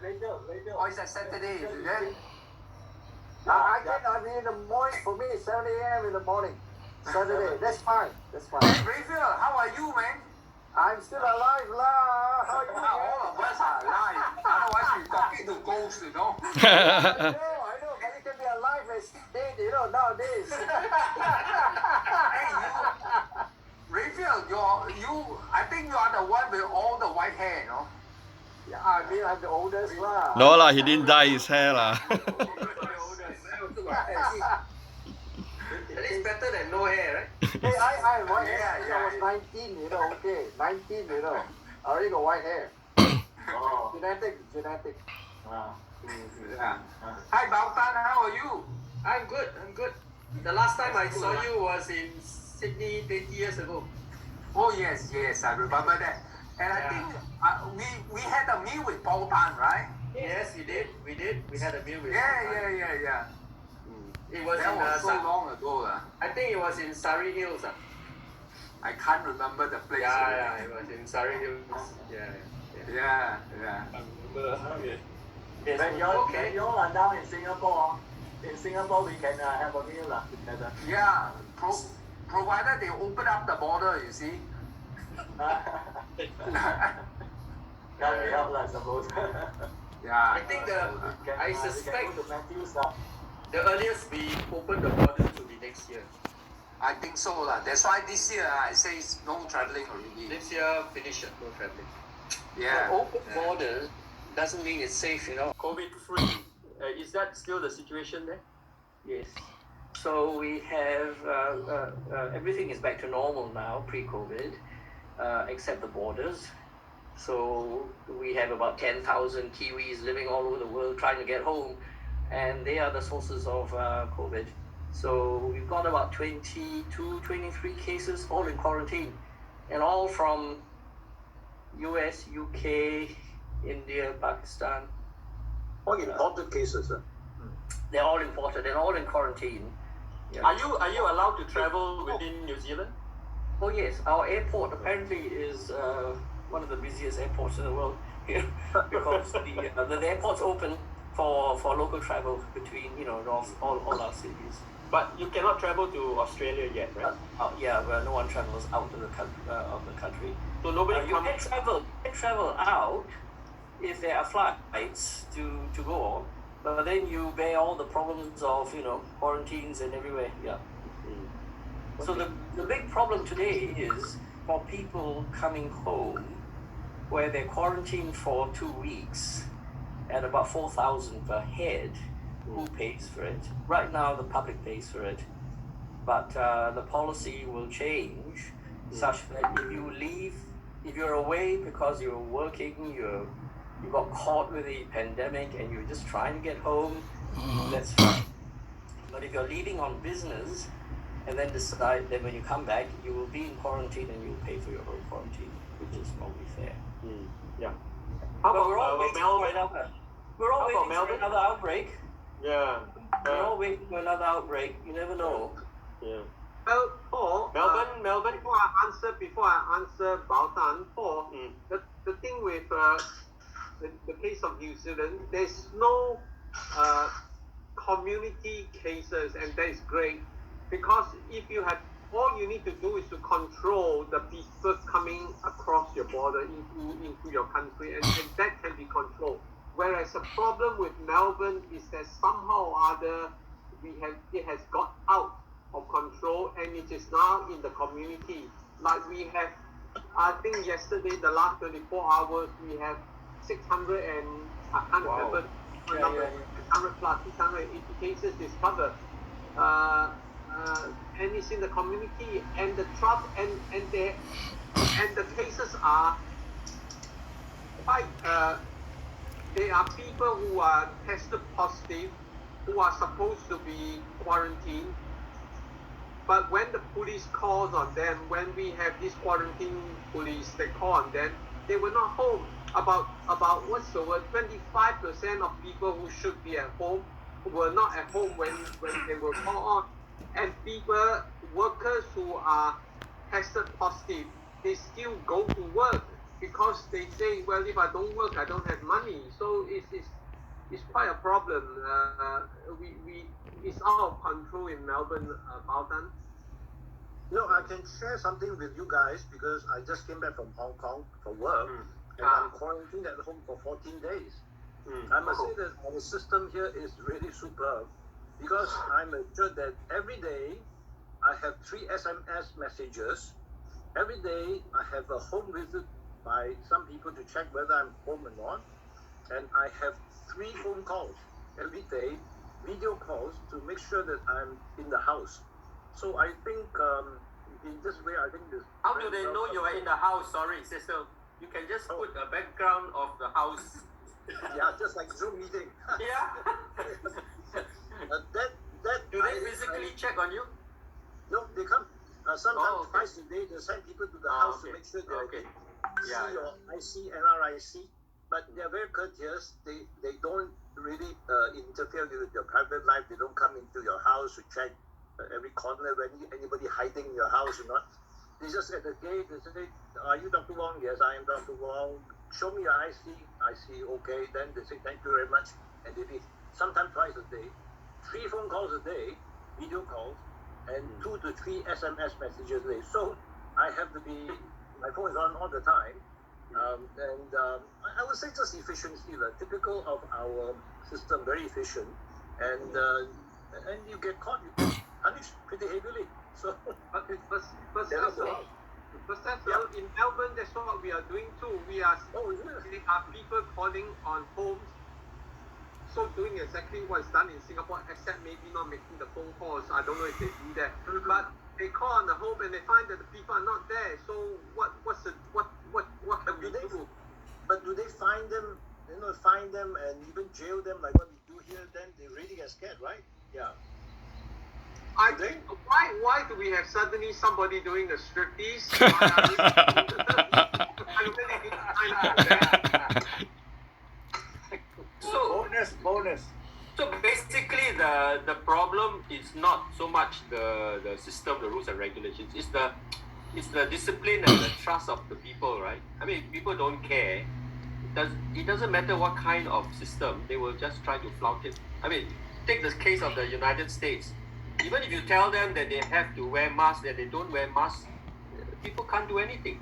Or is that Saturday? Is it? I mean in the morning, for me it's 7 a.m. in the morning. Saturday, that's fine. Hey, Raphael, how are you, man? I'm still alive, lah. How are you? All of us are alive. Otherwise, we're talking to ghosts, you know. I know, but you can be alive and still dead, nowadays. Hey, Raphael, I think you are the one with all the white hair, you know. Yeah, I mean I'm the oldest, lah. No lah, he didn't dye his hair lah. At least better than no hair, right? Hey, I have white hair. I was 19, okay. 19, I already got white hair. Genetic. Hi, Bautan, how are you? I'm good. The last time I saw you was in Sydney 20 years ago. Oh, yes, I remember that. And I think we had a meal with Paul Tan, right? Yes, we did. We had a meal with Yeah. It was that in was so long ago. I think it was in Surrey Hills. I can't remember the place. Yeah, it was in Surrey Hills. Yeah. I remember. Yes, When you all are down in Singapore, we can have a meal together. Yeah, provided they open up the border, you see. Can't be helped, I suppose. Yeah. I think I suspect the earliest we open the borders will be next year. I think so lah. That's why this year I say it's no traveling already. This year, finish it, no traveling. Yeah. Open borders doesn't mean it's safe, COVID-free. Is that still the situation there? Yes. So we have everything is back to normal now, pre-COVID, except the borders. So we have about 10,000 Kiwis living all over the world trying to get home, and they are the sources of COVID. So we've got about 22, 23 cases, all in quarantine, and all from US, UK, India, Pakistan. All imported cases, sir. They're all imported and all in quarantine. Yeah. Are you allowed to travel within New Zealand? Oh yes, our airport apparently is one of the busiest airports in the world because the airport's open for local travel between all our cities. But you cannot travel to Australia yet, right? Well, no one travels out of the country. So nobody you can travel out if there are flights to go on, but then you bear all the problems of quarantines and everywhere. Yeah. So the big problem today is for people coming home where they're quarantined for 2 weeks at about 4,000 per head. Who pays for it? Right now the public pays for it, but the policy will change such that if you're away because you're working, you got caught with the pandemic and you're just trying to get home, that's fine. But if you're leaving on business and then decide that when you come back you will be in quarantine and you'll pay for your own quarantine, which is probably fair. Yeah. We're all waiting for another outbreak. Yeah. We're all waiting for another outbreak. You never know. Yeah. Well, Paul, Melbourne. Before I answer Bautan, Paul, the thing with the case of New Zealand, there's no community cases, and that is great, because if you have, all you need to do is to control the people coming across your border into your country, and that can be controlled. Whereas the problem with Melbourne is that somehow or other it has got out of control and it is now in the community. Like we have, I think yesterday, the last 24 hours, we have 600 and I can't remember the number, 600 plus 680 cases discovered. And it's in the community, and the trouble and the cases are quite. There are people who are tested positive, who are supposed to be quarantined, but when the police calls on them, when we have this quarantine police, they call on them, they were not home. About what's the word? 25% of people who should be at home were not at home when they were called on, and workers who are tested positive, they still go to work. because they say, well, if I don't work, I don't have money. So it's quite a problem. It's out of control in Melbourne, Baotan. No, I can share something with you guys because I just came back from Hong Kong for work and I'm quarantined at home for 14 days. I must say that our system here is really superb because I'm assured that every day I have 3 SMS messages. Every day I have a home visit by some people to check whether I'm home or not. And I have 3 phone calls every day, video calls to make sure that I'm in the house. So I think in this way, I think this. How do they know you are in the house? Sorry, Cecil. You can just put a background of the house. Yeah, just like Zoom meeting. Yeah. Do they physically check on you? No, they come. Sometimes twice a day, they send people to the house to make sure they see your IC, NRIC. But they're very courteous. They don't really interfere with your private life. They don't come into your house to check every corner when anybody hiding in your house or not. They just at the gate, they say, are you Dr. Wong? Yes, I am Dr. Wong. Show me your IC. IC, okay. Then they say, thank you very much. And they leave. Sometimes twice a day. 3 phone calls a day, video calls, and 2 to 3 SMS messages a day. So I have to be, my phone is on all the time. I would say just efficiency, typical of our system, very efficient. And you get caught, you get punished pretty heavily. So, in Melbourne, that's what we are doing too. There are people calling on homes, so doing exactly what is done in Singapore, except maybe not making the phone calls. I don't know if they do that, but they call on the home and they find that the people are not there. So what can we do? But do they find them? Find them and even jail them like what we do here? Then they really get scared, right? Yeah. I think why do we have suddenly somebody doing the striptease? Bonus. So basically, the problem is not so much the system, the rules and regulations. It's the discipline and the trust of the people, right? I mean, people don't care. It doesn't matter what kind of system, they will just try to flout it. I mean, take the case of the United States. Even if you tell them that they have to wear masks, that they don't wear masks, people can't do anything.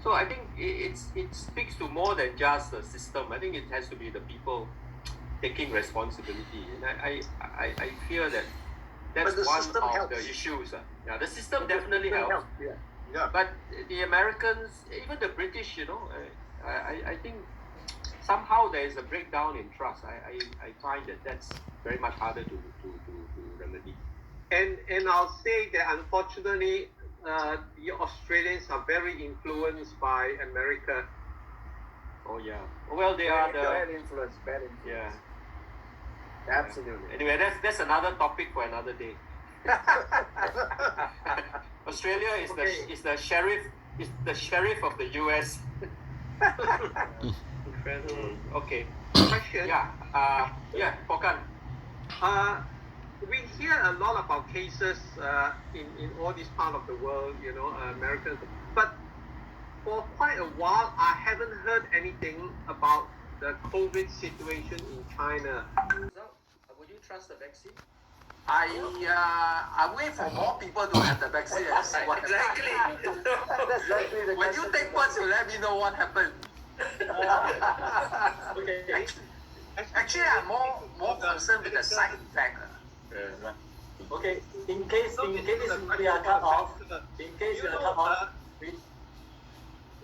So I think it speaks to more than just the system. I think it has to be the people taking responsibility. And I fear that that's one of the issues. Yeah, the system definitely helps. Yeah. But the Americans, even the British, I think somehow there is a breakdown in trust. I find that's very much harder to remedy. And I'll say that unfortunately, the Australians are very influenced by America. Oh yeah. Well, they are the bad influence. yeah. Absolutely. Anyway, that's another topic for another day. Australia is the sheriff of the US. Incredible. Okay. Question. Yeah. Pokan. We hear a lot about cases in all this part of the world, Americans. But for quite a while, I haven't heard anything about the COVID situation in China. So, would you trust the vaccine? I wait for more people to have the vaccine and see what Exactly. That's exactly the When you take first, you let me know what happened. Okay. Actually, I'm more concerned with the side effect. Okay, in case we are cut off,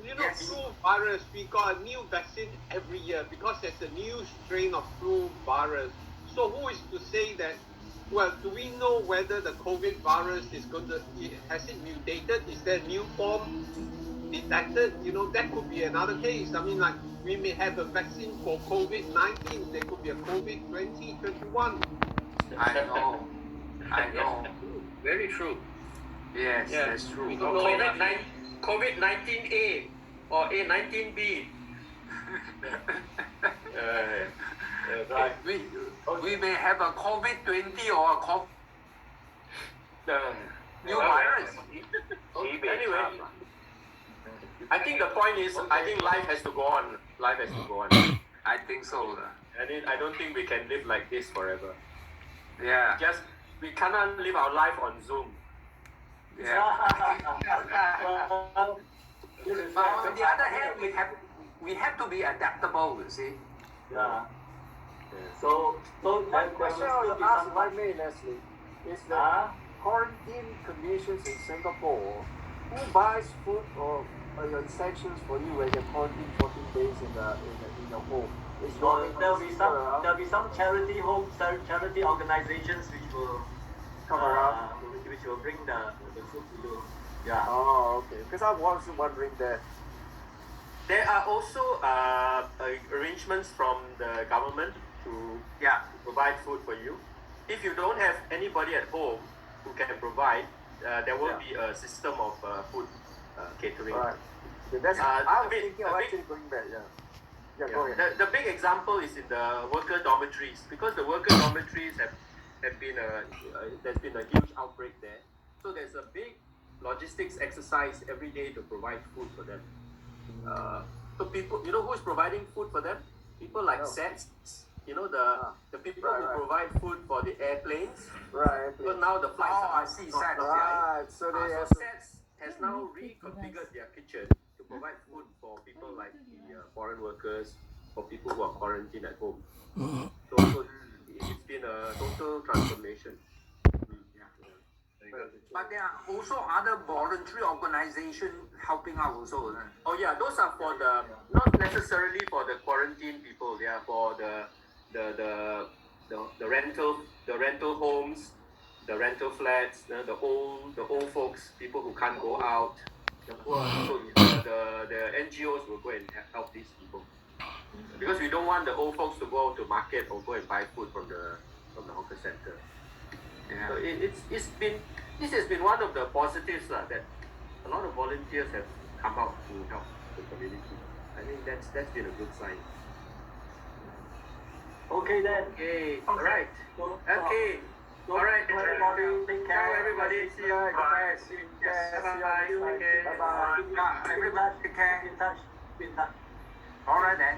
Flu virus, we got a new vaccine every year because there's a new strain of flu virus. So who is to say that, well, do we know whether the COVID virus has it mutated? Is there a new form detected? That could be another case. I mean, like, we may have a vaccine for COVID-19. There could be a COVID-2021. I know. Very true. Yes, that's true. We got COVID-19A or A19B. Right. We may have a COVID-20 or a COVID new virus. Anyway, I think the point is, I think life has to go on. Life has to go on. I think so. I don't think we can live like this forever. Yeah. Just we cannot live our life on Zoom. Yeah. But on the other hand, we have to be adaptable. You see. Yeah. So My question I want to ask, if I may, Leslie, is the quarantine conditions in Singapore, who buys food or essentials for you when you're quarantined 14 days in the home? Is there'll be some charity organizations which will come around, which will bring the food to you. Yeah. Oh, okay. Because I was wondering that. There are also arrangements from the government to provide food for you. If you don't have anybody at home who can provide, there will be a system of food catering. Right. That's, I was thinking of actually going back. Go ahead. The big example is in the worker dormitories, because the worker dormitories have been there's been a huge outbreak there. So there's a big logistics exercise every day to provide food for them. So people, you know who's providing food for them? People like SETS. You know the people who provide food for the airplanes. Right. Because now the flights are I see SETS. Right. So they have. SETS has now reconfigured their kitchen to provide food for people like the foreign workers, for people who are quarantined at home. So it's been a total transformation. But there are also other voluntary organizations helping out also. Oh yeah, those are for the not necessarily for the quarantine people. They are for the rental homes, the rental flats, the old folks, people who can't go out. The poor. So the NGOs will go and help these people, because we don't want the old folks to go to market or go and buy food from the hawker center. Yeah. So this has been one of the positives that a lot of volunteers have come out to help the community. I think that's been a good sign. Okay then. Okay. All right. Okay. All right. Take care. Ciao, everybody. See you. Bye. Bye. Okay. Bye-bye. Everybody take care. Be in touch. All right then.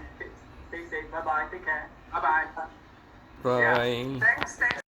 Stay safe. Bye bye. Take care. Bye bye. Bye. Thanks.